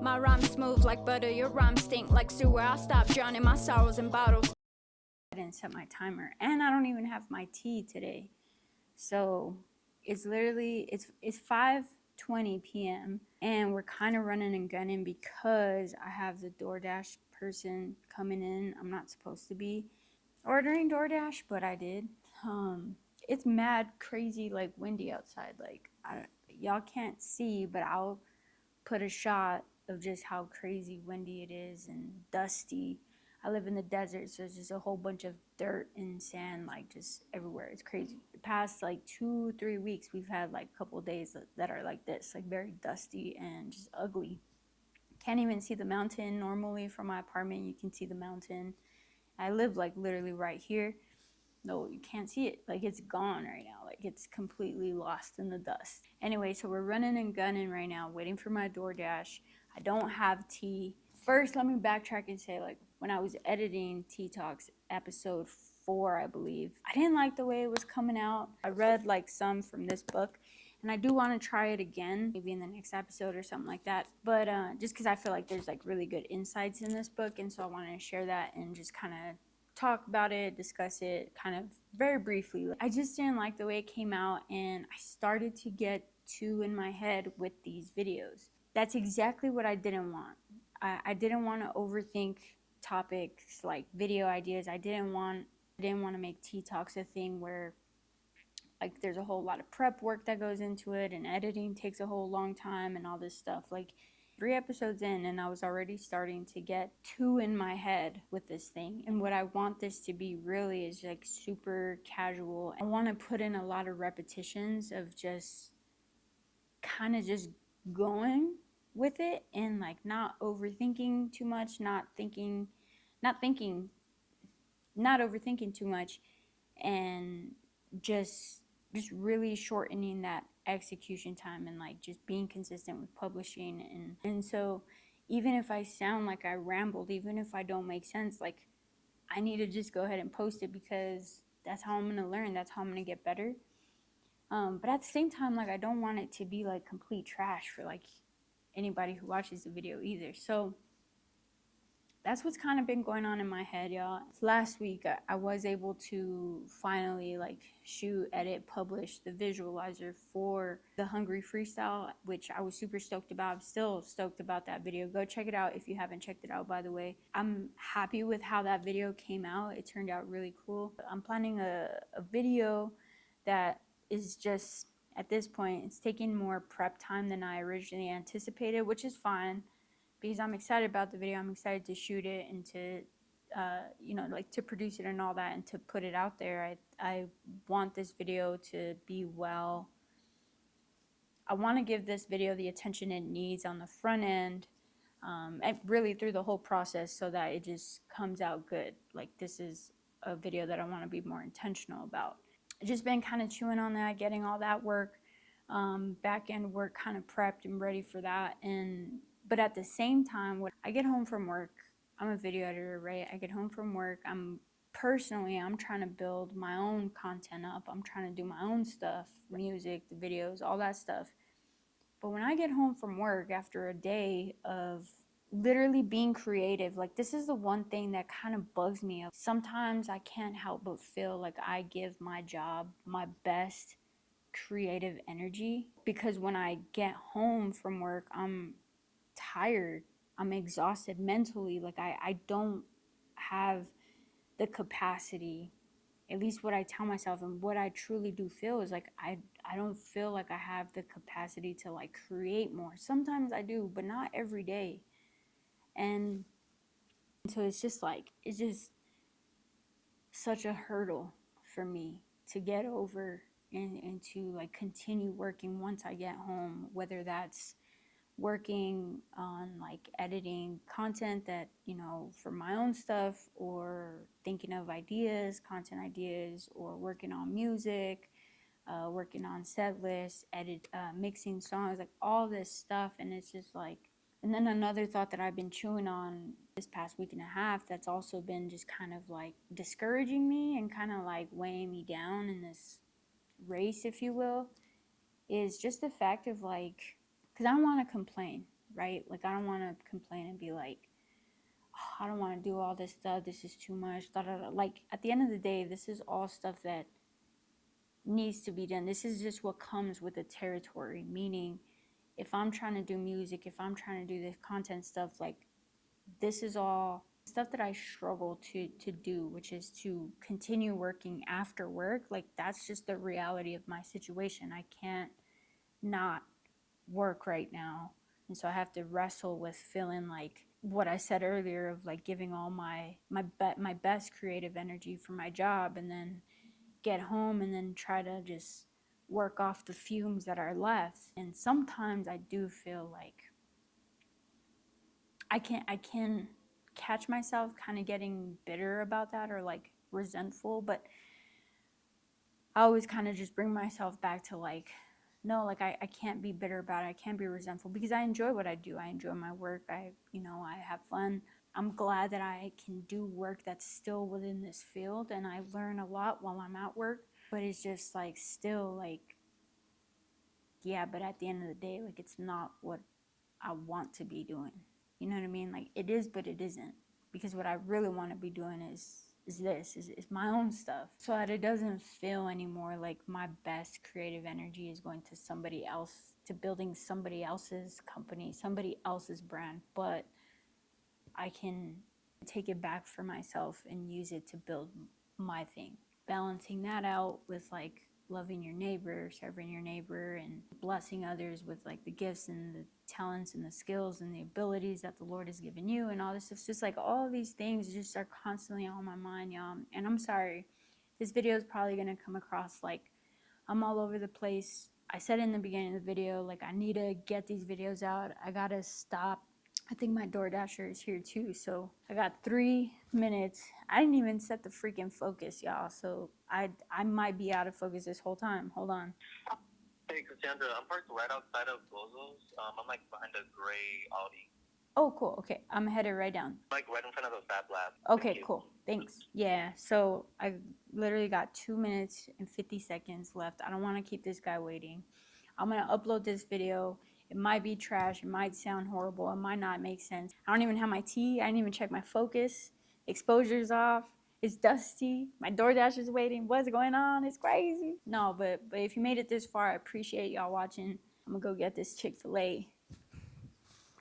My rhymes smooth like butter, your rhymes stink like sewer. I'll stop drowning my sorrows in bottles. I didn't set my timer, and I don't even have my tea today. So it's literally, it's 5:20 p.m. and we're kind of running and gunning because I have the DoorDash person coming in. I'm not supposed to be ordering DoorDash, but I did. It's mad crazy, like windy outside. Like y'all can't see, but I'll put a shot of just how crazy windy it is and dusty. I live in the desert, so it's just a whole bunch of dirt and sand, like just everywhere. It's crazy. The past like 2-3 weeks, we've had like a couple days that are like this, like very dusty and just ugly. Can't even see the mountain. Normally from my apartment, you can see the mountain. I live like literally right here. No, you can't see it. Like it's gone right now. Like it's completely lost in the dust. Anyway, so we're running and gunning right now, waiting for my DoorDash. I don't have tea. First, let me backtrack and say, like, when I was editing Tea Talks episode 4, I believe, I didn't like the way it was coming out. I read like some from this book, and I do want to try it again, maybe in the next episode or something like that. But just because I feel like there's like really good insights in this book, and so I wanted to share that and just kind of talk about it, discuss it kind of very briefly. I just didn't like the way it came out, and I started to get too in my head with these videos. That's exactly what I didn't want. I didn't want to overthink topics like video ideas. I didn't want to make Tea Talks a thing where like there's a whole lot of prep work that goes into it, and editing takes a whole long time and all this stuff. Like 3 episodes in, and I was already starting to get too in my head with this thing. And what I want this to be really is like super casual. I want to put in a lot of repetitions of just kind of just going with it and like not overthinking too much, not overthinking too much, and just really shortening that execution time and like just being consistent with publishing. And so even if I sound like I rambled, even if I don't make sense, like I need to just go ahead and post it because that's how I'm gonna learn, that's how I'm gonna get better. But at the same time, like I don't want it to be like complete trash for like anybody who watches the video either. So that's what's kind of been going on in my head, y'all. Last week, I was able to finally like shoot, edit, publish the visualizer for the Hungry Freestyle, which I was super stoked about. I'm still stoked about that video. Go check it out if you haven't checked it out, by the way. I'm happy with how that video came out. It turned out really cool. I'm planning a video that is just, at this point, it's taking more prep time than I originally anticipated, which is fine, because I'm excited about the video. I'm excited to shoot it and to, like to produce it and all that and to put it out there. I want this video to be well. I want to give this video the attention it needs on the front end, and really through the whole process, so that it just comes out good. Like this is a video that I want to be more intentional about. I've just been kind of chewing on that, getting all that work, back end work kind of prepped and ready for that. But at the same time, when I get home from work, I'm a video editor, right? I get home from work, I'm trying to build my own content up. I'm trying to do my own stuff, music, the videos, all that stuff. But when I get home from work after a day of literally being creative, like this is the one thing that kind of bugs me. Sometimes I can't help but feel like I give my job my best creative energy, because when I get home from work, I'm tired, I'm exhausted mentally. Like I don't have the capacity, at least what I tell myself and what I truly do feel is like I don't feel like I have the capacity to like create more. Sometimes I do, but not every day. And so it's just such a hurdle for me to get over and to like continue working once I get home, whether that's working on like editing content that, for my own stuff, or thinking of content ideas, or working on music, working on set lists, mixing songs, like all this stuff. And it's just like, and then another thought that I've been chewing on this past week and a half that's also been just kind of like discouraging me and kind of like weighing me down in this race, if you will, is just the fact of like, because I don't want to complain, right? Like, I don't want to complain and be like, oh, I don't want to do all this stuff. This is too much. Da, da, da. Like, at the end of the day, this is all stuff that needs to be done. This is just what comes with the territory. Meaning, if I'm trying to do music, if I'm trying to do this content stuff, like, this is all stuff that I struggle to do, which is to continue working after work. Like, that's just the reality of my situation. I can't not work right now. And so I have to wrestle with feeling like what I said earlier of like giving all my best creative energy for my job, and then get home and then try to just work off the fumes that are left. And sometimes I do feel like I can catch myself kind of getting bitter about that, or like resentful, but I always kind of just bring myself back to like, no, like I can't be bitter about it. I can't be resentful because I enjoy what I do. I enjoy my work. I have fun. I'm glad that I can do work that's still within this field, and I learn a lot while I'm at work. But it's just like still like, yeah, but at the end of the day, like, it's not what I want to be doing. You know what I mean? Like, it is, but it isn't. Because what I really want to be doing is my own stuff. So that it doesn't feel anymore like my best creative energy is going to somebody else, to building somebody else's company, somebody else's brand, but I can take it back for myself and use it to build my thing. Balancing that out with like loving your neighbor, serving your neighbor, and blessing others with like the gifts and the talents and the skills and the abilities that the Lord has given you, and all this stuff. It's just like all these things just are constantly on my mind, y'all. And I'm sorry, this video is probably gonna come across like I'm all over the place. I said in the beginning of the video, like, I need to get these videos out. I gotta stop. I think my DoorDasher is here too. So I got 3 minutes. I didn't even set the freaking focus, y'all. So I might be out of focus this whole time. Hold on. Hey, Cassandra, I'm parked right outside of Bozo's. I'm like behind a gray Audi. Oh, cool. Okay, I'm headed right down. Like right in front of the Fab Lab. Okay, cool. Thanks. Yeah, so I literally got 2 minutes and 50 seconds left. I don't want to keep this guy waiting. I'm going to upload this video. It might be trash. It might sound horrible. It might not make sense. I don't even have my tea. I didn't even check my focus. Exposure's off. It's dusty. My DoorDash is waiting. What's going on? It's crazy. No, but if you made it this far, I appreciate y'all watching. I'm going to go get this Chick-fil-A.